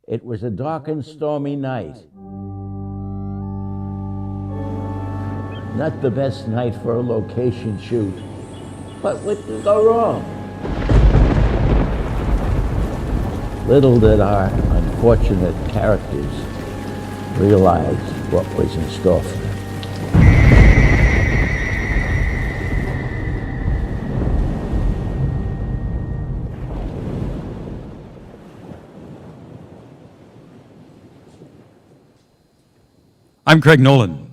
It was a dark and stormy night. Not the best night for a location shoot, but what could go wrong? Little did our unfortunate characters realize what was in store for them. I'm Craig Nolan,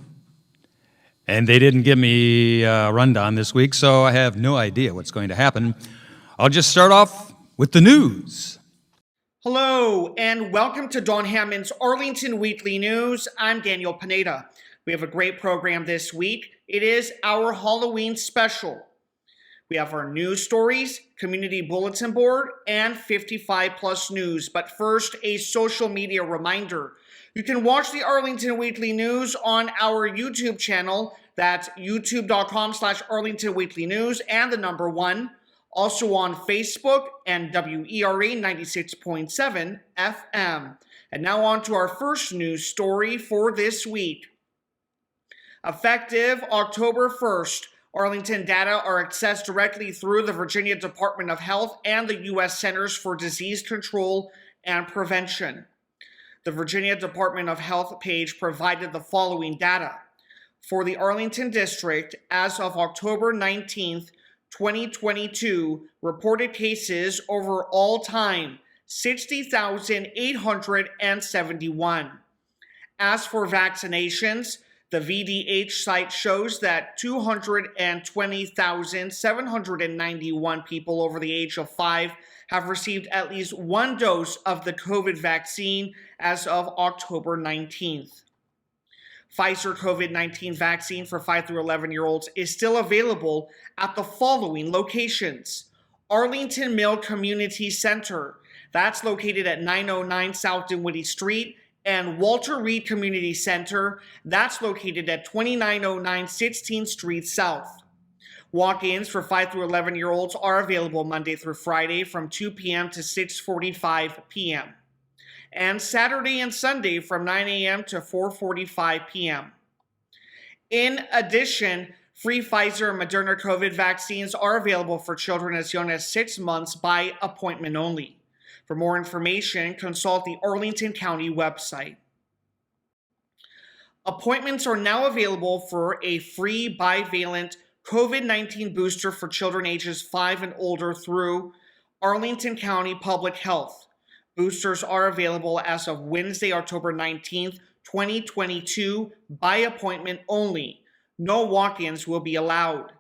and they didn't give me a rundown this week, so I have no idea what's going to happen. I'll just start off with the news. Hello, and welcome to Don Hammond's Arlington Weekly News. I'm Daniel Pineda. We have a great program this week. It is our Halloween special. We have our news stories, community bulletin board, and 55 plus news. But first, a social media reminder. You can watch the Arlington Weekly News on our YouTube channel. That's youtube.com/Arlington Weekly News and the number 1. Also on Facebook and WERA 96.7 FM. And now on to our first news story for this week. Effective October 1st, Arlington data are accessed directly through the Virginia Department of Health and the U.S. Centers for Disease Control and Prevention. The Virginia Department of Health page provided the following data. For the Arlington District, as of October 19th, 2022, reported cases over all time, 60,871. As for vaccinations, the VDH site shows that 220,791 people over the age of 5 have received at least one dose of the COVID vaccine as of October 19th. Pfizer COVID-19 vaccine for 5 through 11-year-olds is still available at the following locations. Arlington Mill Community Center, that's located at 909 South Dinwiddie Street, and Walter Reed Community Center, that's located at 2909 16th Street South. Walk-ins for 5 through 11-year-olds are available Monday through Friday from 2 p.m. to 6:45 p.m. and Saturday and Sunday from 9 a.m. to 4:45 p.m. In addition, free Pfizer and Moderna COVID vaccines are available for children as young as 6 months by appointment only. For more information, consult the Arlington County website. Appointments are now available for a free bivalent COVID-19 booster for children ages 5 and older through Arlington County Public Health. Boosters are available as of Wednesday, October 19th, 2022, by appointment only. No walk-ins will be allowed.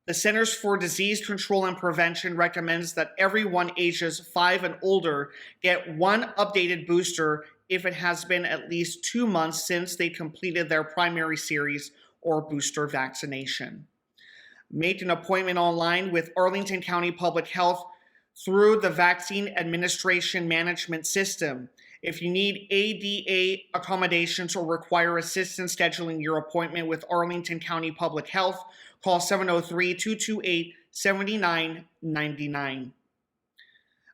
The Centers for Disease Control and Prevention recommends that everyone ages 5 and older get one updated booster if it has been at least 2 months since they completed their primary series or booster vaccination. Make an appointment online with Arlington County Public Health through the Vaccine Administration Management System. If you need ADA accommodations or require assistance scheduling your appointment with Arlington County Public Health, call 703-228-7999.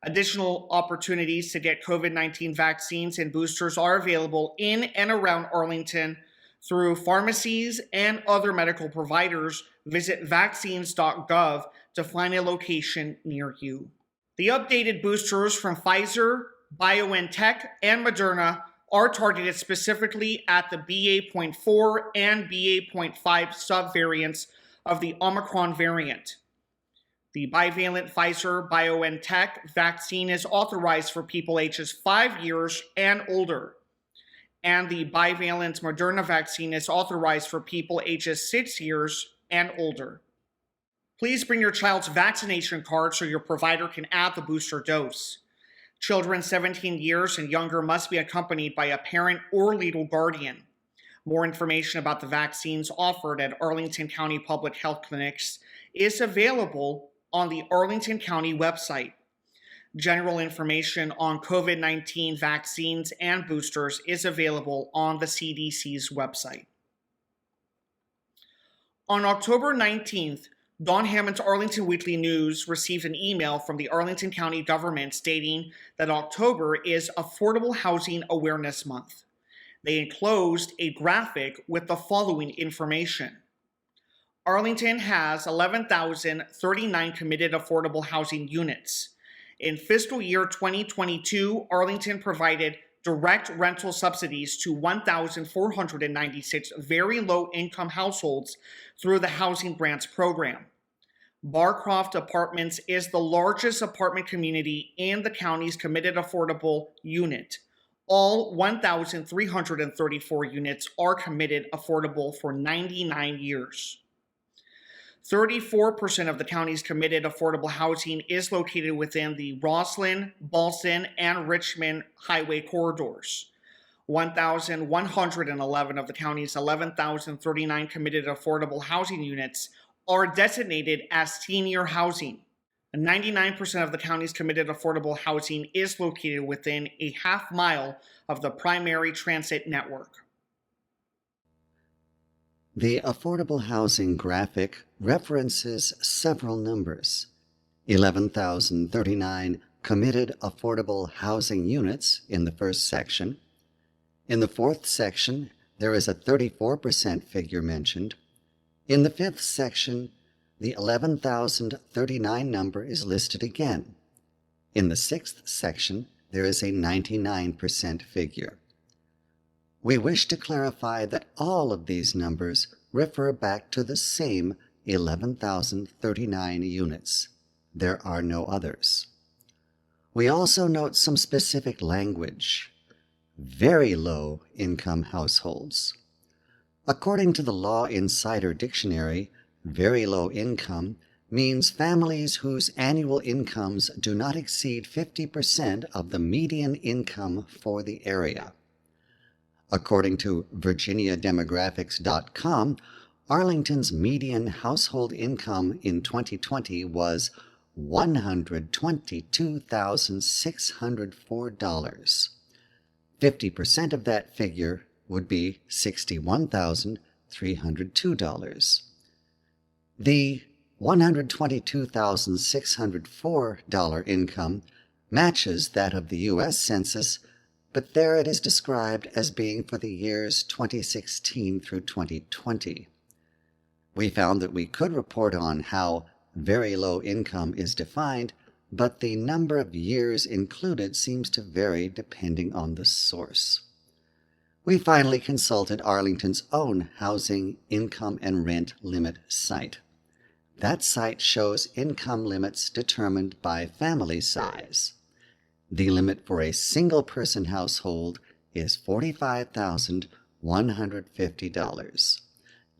Additional opportunities to get COVID-19 vaccines and boosters are available in and around Arlington through pharmacies and other medical providers. Visit vaccines.gov to find a location near you. The updated boosters from Pfizer, BioNTech, and Moderna are targeted specifically at the BA.4 and BA.5 subvariants of the Omicron variant. The bivalent Pfizer BioNTech vaccine is authorized for people ages 5 years and older, and the bivalent Moderna vaccine is authorized for people ages 6 years and older. Please bring your child's vaccination card so your provider can add the booster dose. Children 17 years and younger must be accompanied by a parent or legal guardian. More information about the vaccines offered at Arlington County Public Health Clinics is available on the Arlington County website. General information on COVID-19 vaccines and boosters is available on the CDC's website. On October 19th, Don Hammond's Arlington Weekly News received an email from the Arlington County government stating that October is Affordable Housing Awareness Month. They enclosed a graphic with the following information. Arlington has 11,039 committed affordable housing units. In fiscal year 2022, Arlington provided direct rental subsidies to 1,496 very low-income households through the Housing Grants Program. Barcroft Apartments is the largest apartment community in the county's committed affordable unit. All 1,334 units are committed affordable for 99 years. 34% of the county's committed affordable housing is located within the Roslyn, Ballston, and Richmond highway corridors. 1,111 of the county's 11,039 committed affordable housing units are designated as senior housing. 99% of the county's committed affordable housing is located within a half mile of the primary transit network. The affordable housing graphic references several numbers. 11,039 committed affordable housing units in the first section. In the fourth section, there is a 34% figure mentioned. In the fifth section, the 11,039 number is listed again. In the sixth section, there is a 99% figure. We wish to clarify that all of these numbers refer back to the same 11,039 units. There are no others. We also note some specific language. Very low income households. According to the Law Insider Dictionary, very low income means families whose annual incomes do not exceed 50% of the median income for the area. According to VirginiaDemographics.com, Arlington's median household income in 2020 was $122,604. 50% of that figure would be $61,302. The $122,604 income matches that of the U.S. Census, but there it is described as being for the years 2016 through 2020. We found that we could report on how very low income is defined, but the number of years included seems to vary depending on the source. We finally consulted Arlington's own housing income and rent limit site. That site shows income limits determined by family size. The limit for a single-person household is $45,150.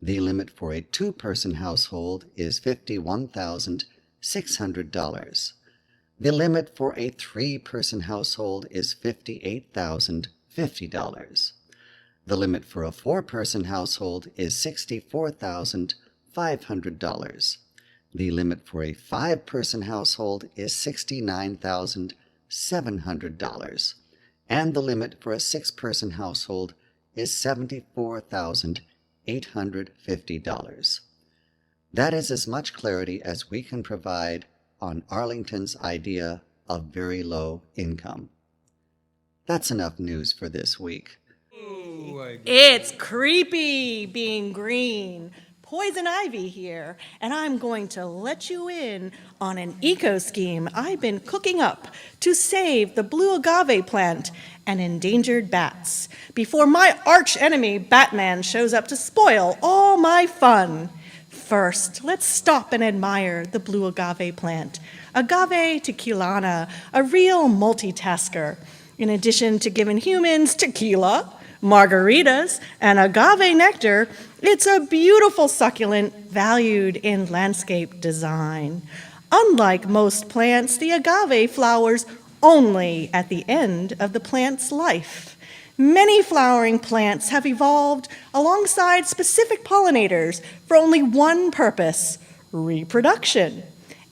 The limit for a two-person household is $51,600. The limit for a three-person household is $58,050. The limit for a four-person household is $64,500. The limit for a five-person household is $69,700. And the limit for a six-person household is $74,850. That is as much clarity as we can provide on Arlington's idea of very low income. That's enough news for this week. It's creepy being green. Poison ivy here, and I'm going to let you in on an eco-scheme I've been cooking up to save the blue agave plant and endangered bats before my arch-enemy Batman shows up to spoil all my fun. First, let's stop and admire the blue agave plant. Agave tequilana, a real multitasker. In addition to giving humans tequila, margaritas, and agave nectar, it's a beautiful succulent valued in landscape design. Unlike most plants, the agave flowers only at the end of the plant's life. Many flowering plants have evolved alongside specific pollinators for only one purpose: reproduction.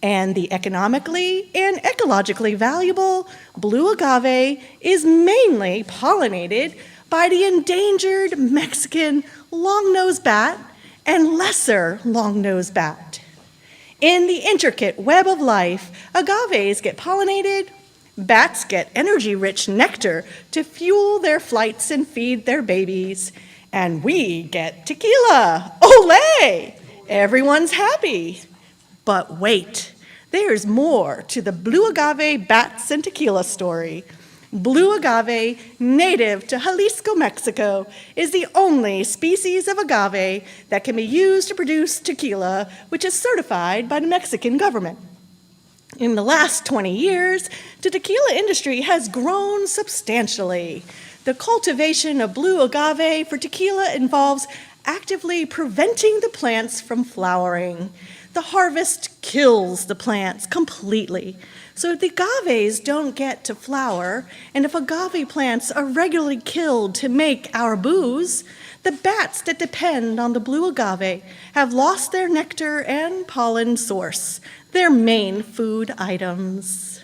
And the economically and ecologically valuable blue agave is mainly pollinated by the endangered Mexican long-nosed bat and lesser long-nosed bat. In the intricate web of life, agaves get pollinated, bats get energy-rich nectar to fuel their flights and feed their babies, and we get tequila. Olé! Everyone's happy. But wait, there's more to the blue agave bats and tequila story. Blue agave, native to Jalisco, Mexico, is the only species of agave that can be used to produce tequila, which is certified by the Mexican government. In the last 20 years, the tequila industry has grown substantially. The cultivation of blue agave for tequila involves actively preventing the plants from flowering. The harvest kills the plants completely. So the agaves don't get to flower, and if agave plants are regularly killed to make our booze, the bats that depend on the blue agave have lost their nectar and pollen source, their main food items.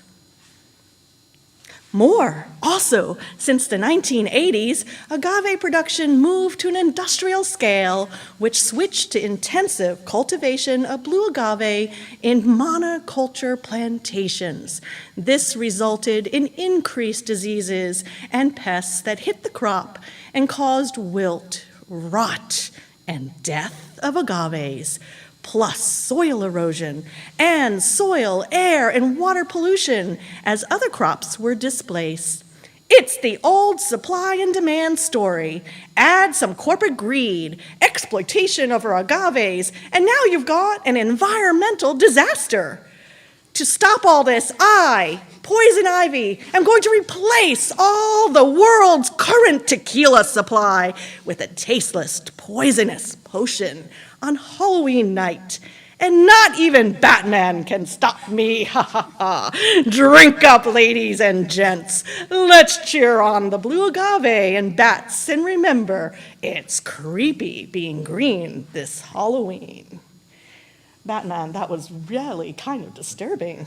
More. Also, since the 1980s, agave production moved to an industrial scale, which switched to intensive cultivation of blue agave in monoculture plantations. This resulted in increased diseases and pests that hit the crop and caused wilt, rot, and death of agaves, plus soil erosion and soil, air, and water pollution as other crops were displaced. It's the old supply and demand story. Add some corporate greed, exploitation over agaves, and now you've got an environmental disaster. To stop all this, I, Poison Ivy, am going to replace all the world's current tequila supply with a tasteless, poisonous potion on Halloween night. And not even Batman can stop me, ha ha ha. Drink up, ladies and gents. Let's cheer on the blue agave and bats, and remember, it's creepy being green this Halloween. Batman, that was really kind of disturbing,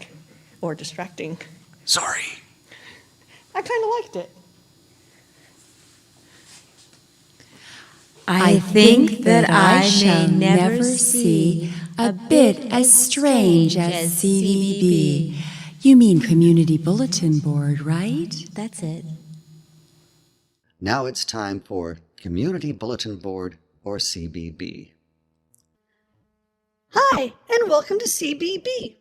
or distracting. Sorry. I kind of liked it. I think that I may never see a bit as strange as CBB. You mean Community Bulletin Board, right? That's it. Now it's time for Community Bulletin Board, or CBB. Hi, and welcome to CBB.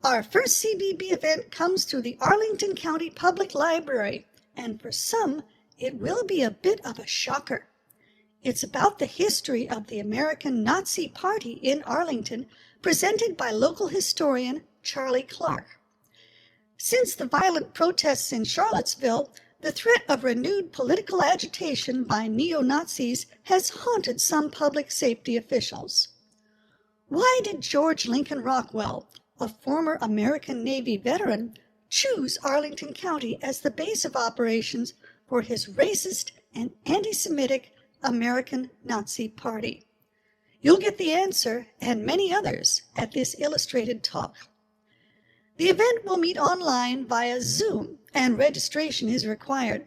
Our first CBB event comes through the Arlington County Public Library, and for some, it will be a bit of a shocker. It's about the history of the American Nazi Party in Arlington, presented by local historian Charlie Clark. Since the violent protests in Charlottesville, the threat of renewed political agitation by neo-Nazis has haunted some public safety officials. Why did George Lincoln Rockwell, a former American Navy veteran, choose Arlington County as the base of operations for his racist and anti-Semitic American Nazi Party? You'll get the answer, and many others, at this illustrated talk. The event will meet online via Zoom, and registration is required.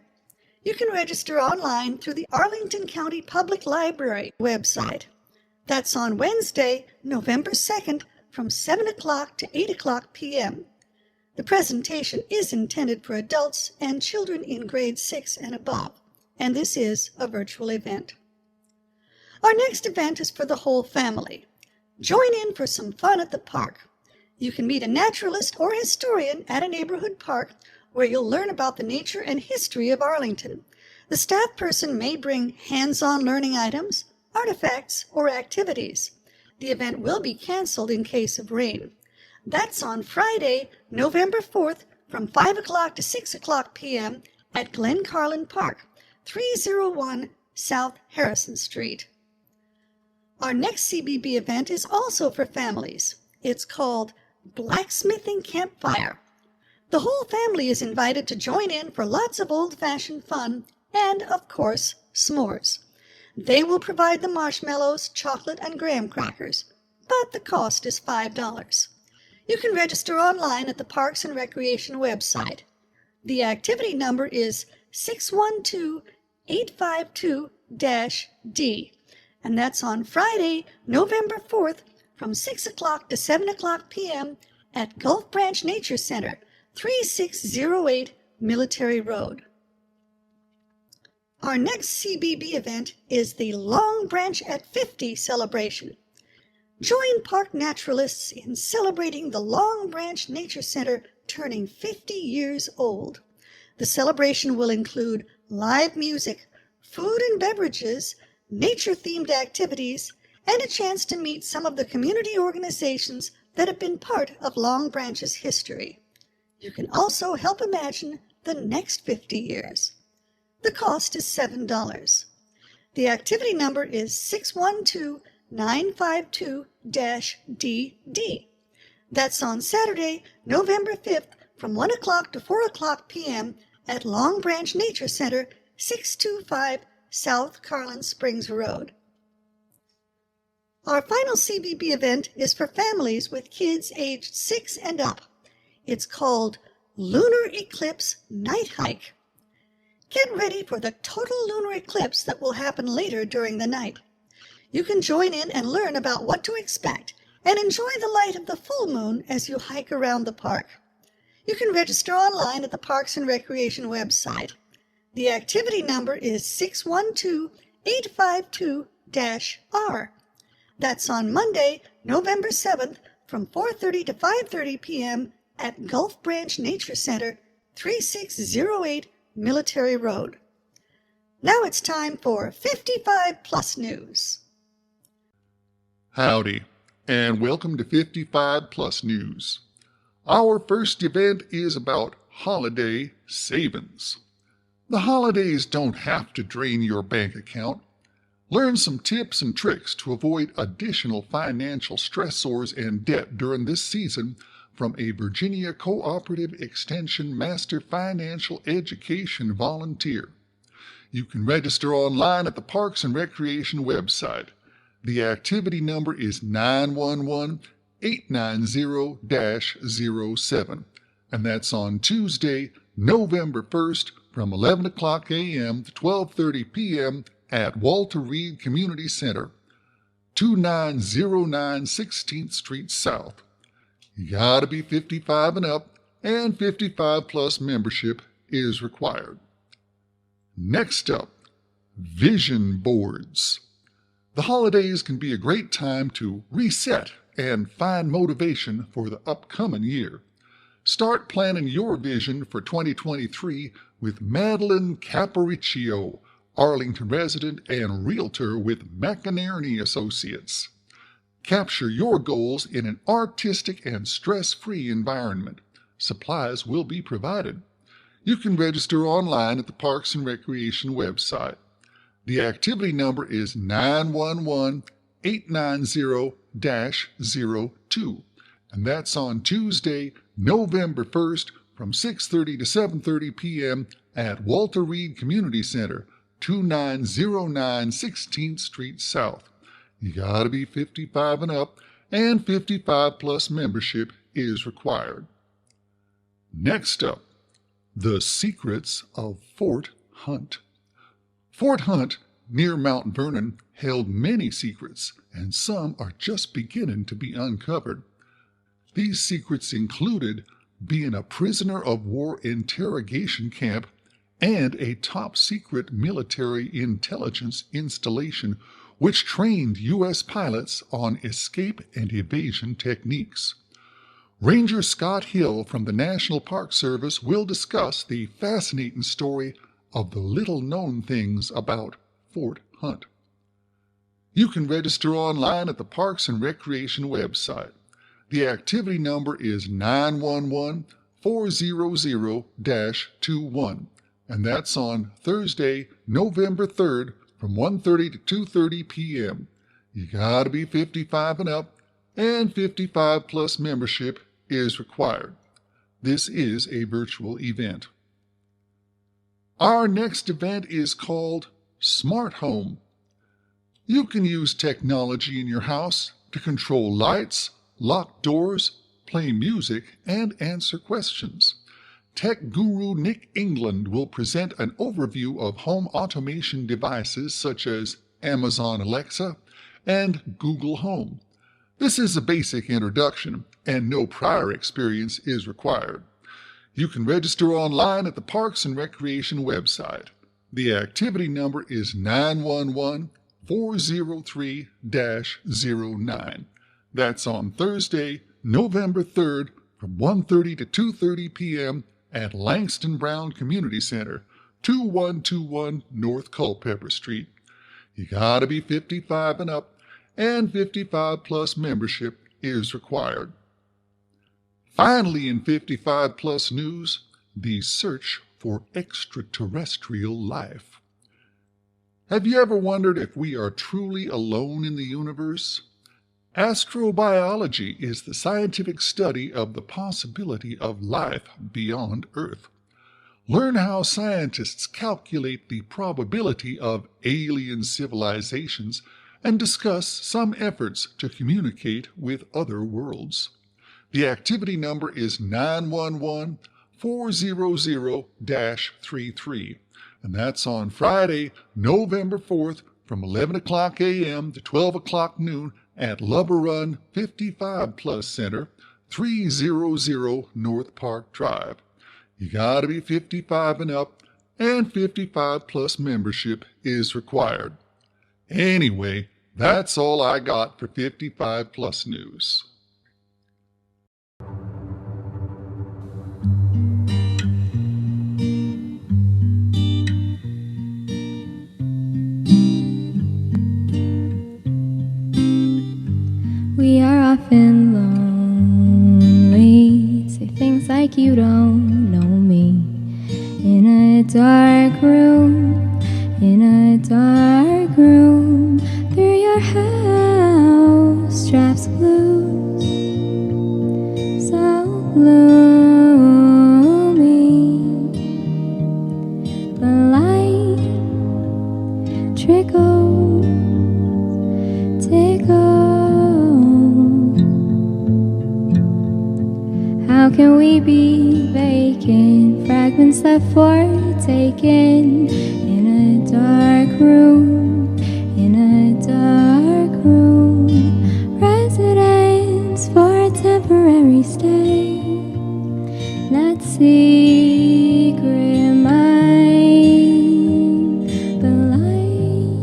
You can register online through the Arlington County Public Library website. That's on Wednesday, November 2nd, from 7 o'clock to 8 o'clock p.m. The presentation is intended for adults and children in grade 6 and above, and this is a virtual event. Our next event is for the whole family. Join in for some fun at the park. You can meet a naturalist or historian at a neighborhood park where you'll learn about the nature and history of Arlington. The staff person may bring hands-on learning items, artifacts, or activities. The event will be canceled in case of rain. That's on Friday, November 4th, from 5 o'clock to 6 o'clock p.m. at Glen Carlin Park, 301 South Harrison Street. Our next CBB event is also for families. It's called Blacksmithing Campfire. The whole family is invited to join in for lots of old-fashioned fun and, of course, s'mores. They will provide the marshmallows, chocolate, and graham crackers, but the cost is $5. You can register online at the Parks and Recreation website. The activity number is 612-852-D, and that's on Friday, November 4th, from 6 o'clock to 7 o'clock p.m. at Gulf Branch Nature Center, 3608 Military Road. Our next CBB event is the Long Branch at 50 celebration. Join park naturalists in celebrating the Long Branch Nature Center turning 50 years old. The celebration will include live music, food and beverages, nature-themed activities, and a chance to meet some of the community organizations that have been part of Long Branch's history. You can also help imagine the next 50 years. The cost is $7. The activity number is 612-952-DD. That's on Saturday, November 5th from 1 o'clock to 4 o'clock p.m. at Long Branch Nature Center, 625 South Carlin Springs Road. Our final CBB event is for families with kids aged 6 and up. It's called Lunar Eclipse Night Hike. Get ready for the total lunar eclipse that will happen later during the night. You can join in and learn about what to expect and enjoy the light of the full moon as you hike around the park. You can register online at the Parks and Recreation website. The activity number is 612-852-R. That's on Monday, November 7th from 4:30 to 5:30 p.m. at Gulf Branch Nature Center, 3608 Military Road. Now it's time for 55 Plus News. Howdy, and welcome to 55 Plus News. Our first event is about holiday savings. The holidays don't have to drain your bank account. Learn some tips and tricks to avoid additional financial stressors and debt during this season from a Virginia Cooperative Extension Master Financial Education volunteer. You can register online at the Parks and Recreation website. The activity number is 911-890-07, and that's on Tuesday, November 1st from 11 o'clock a.m. to 12:30 p.m. at Walter Reed Community Center, 2909 16th Street South. You gotta be 55 and up, and 55 plus membership is required. Next up, vision boards. The holidays can be a great time to reset and find motivation for the upcoming year. Start planning your vision for 2023 with Madeline Caporiccio, Arlington resident and realtor with McInerney Associates. Capture your goals in an artistic and stress-free environment. Supplies will be provided. You can register online at the Parks and Recreation website. The activity number is 911-890-02, and that's on Tuesday, November 1st from 6:30 to 7:30 p.m. at Walter Reed Community Center, 2909 16th Street South. You gotta be 55 and up, and 55 plus membership is required. Next up, the secrets of Fort Hunt. Fort Hunt, near Mount Vernon, held many secrets, and some are just beginning to be uncovered. These secrets included being a prisoner of war interrogation camp and a top-secret military intelligence installation which trained U.S. pilots on escape and evasion techniques. Ranger Scott Hill from the National Park Service will discuss the fascinating story of the little-known things about Fort Hunt. You can register online at the Parks and Recreation website. The activity number is 911-400-21, and that's on Thursday, November 3rd from 1:30 to 2:30 p.m. You gotta be 55 and up, and 55 plus membership is required. This is a virtual event. Our next event is called Smart Home. You can use technology in your house to control lights, lock doors, play music, and answer questions. Tech guru Nick England will present an overview of home automation devices such as Amazon Alexa and Google Home. This is a basic introduction, and no prior experience is required. You can register online at the Parks and Recreation website. The activity number is 911-403-09. That's on Thursday, November 3rd from 1:30 to 2:30 p.m. at Langston Brown Community Center, 2121 North Culpeper Street. You gotta be 55 and up, and 55 plus membership is required. Finally, in 55 plus news, the search for extraterrestrial life. Have you ever wondered if we are truly alone in the universe? Astrobiology is the scientific study of the possibility of life beyond Earth. Learn how scientists calculate the probability of alien civilizations and discuss some efforts to communicate with other worlds. The activity number is 911-400-33, and that's on Friday, November 4th from 11 o'clock a.m. to 12 o'clock noon at Lubber Run 55 Plus Center, 300 North Park Drive. You gotta be 55 and up, and 55 plus membership is required. Anyway, that's all I got for 55 plus news. We are often lonely, say things like you don't know me. In a dark room, through your house, straps loose, so gloomy. The light trickles, tickles. How can we be vacant? Fragments left for taken in a dark room, residence for a temporary stay. That secret mind, the light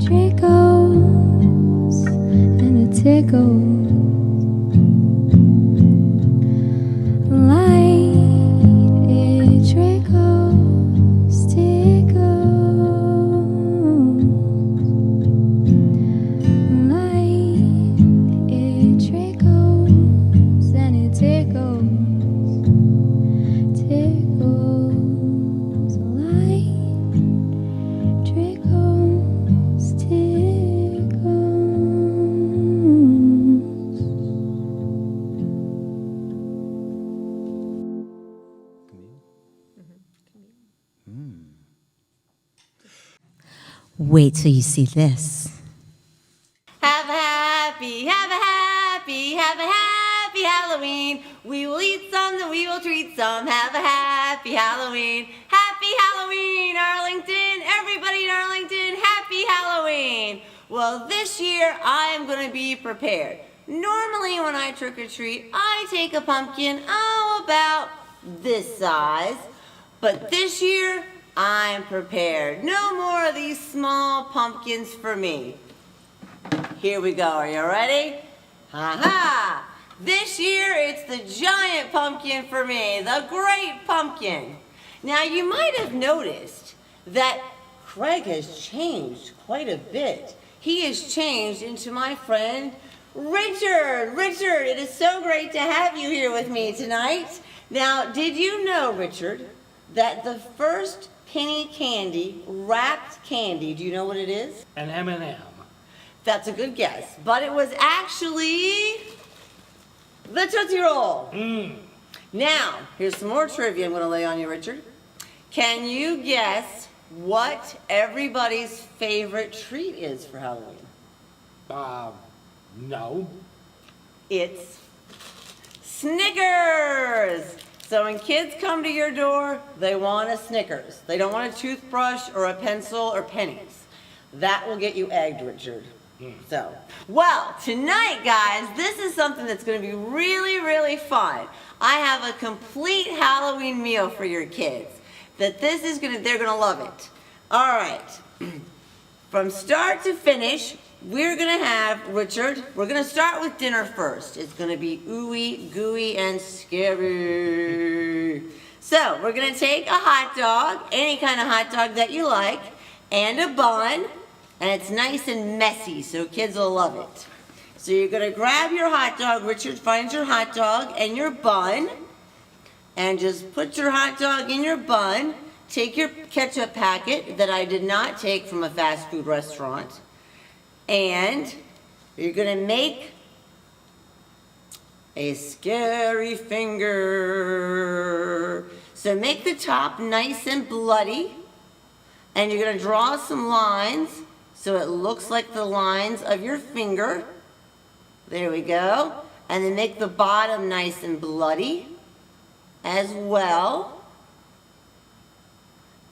trickles and it tickles. Wait till you see this. Have a happy Halloween. We will eat some, then we will treat some. Have a happy Halloween. Happy Halloween, Arlington. Everybody in Arlington, happy Halloween. Well, this year I am going to be prepared. Normally when I trick or treat, I take a pumpkin, about this size. But this year, I'm prepared. No more of these small pumpkins for me. Here we go. Are you ready? Ha-ha! This year, it's the giant pumpkin for me, the great pumpkin. Now, you might have noticed that Craig has changed quite a bit. He has changed into my friend, Richard. Richard, it is so great to have you here with me tonight. Now, did you know, Richard, that the first penny candy, wrapped candy, do you know what it is? An M&M. That's a good guess, but it was actually the Tootsie Roll. Now, here's some more trivia I'm going to lay on you, Richard. Can you guess what everybody's favorite treat is for Halloween? No. It's Snickers. So when kids come to your door, they want a Snickers. They don't want a toothbrush or a pencil or pennies. That will get you egged, Richard. So, well, tonight, guys, this is something that's going to be really, really fun. I have a complete Halloween meal for your kids. They're going to love it. All right. From start to finish, we're going to have, Richard, we're going to start with dinner first. It's going to be ooey, gooey, and scary. So, we're going to take a hot dog, any kind of hot dog that you like, and a bun, and it's nice and messy, so kids will love it. So you're going to grab your hot dog, Richard finds your hot dog and your bun, and just put your hot dog in your bun. Take your ketchup packet that I did not take from a fast food restaurant, and you're going to make a scary finger. So make the top nice and bloody, and you're going to draw some lines so it looks like the lines of your finger. There we go. And then make the bottom nice and bloody as well.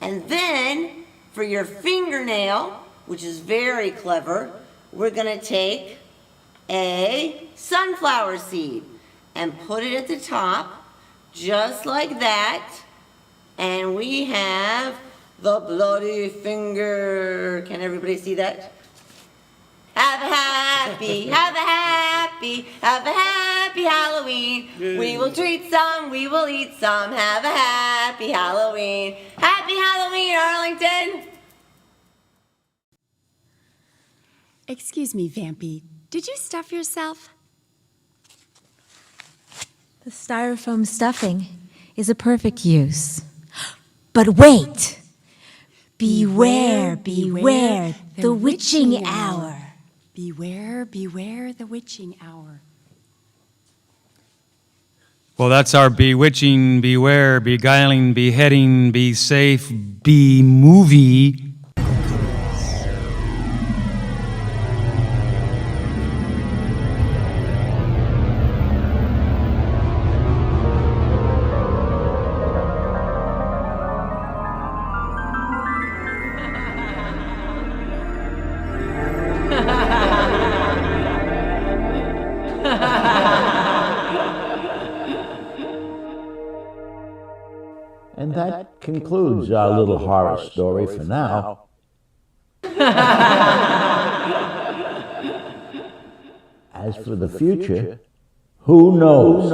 And then for your fingernail, which is very clever, we're going to take a sunflower seed and put it at the top, just like that. And we have the bloody finger. Can everybody see that? Have a happy Halloween. We will treat some, we will eat some. Have a happy Halloween. Happy Halloween, Arlington. Excuse me, Vampy. Did you stuff yourself? The styrofoam stuffing is a perfect use. But wait! Beware, beware, the witching hour. Beware, beware the witching hour. Well, that's our bewitching, beware, beguiling, beheading, be safe, be movie. And that concludes our little horror story for now. As for the future, who knows?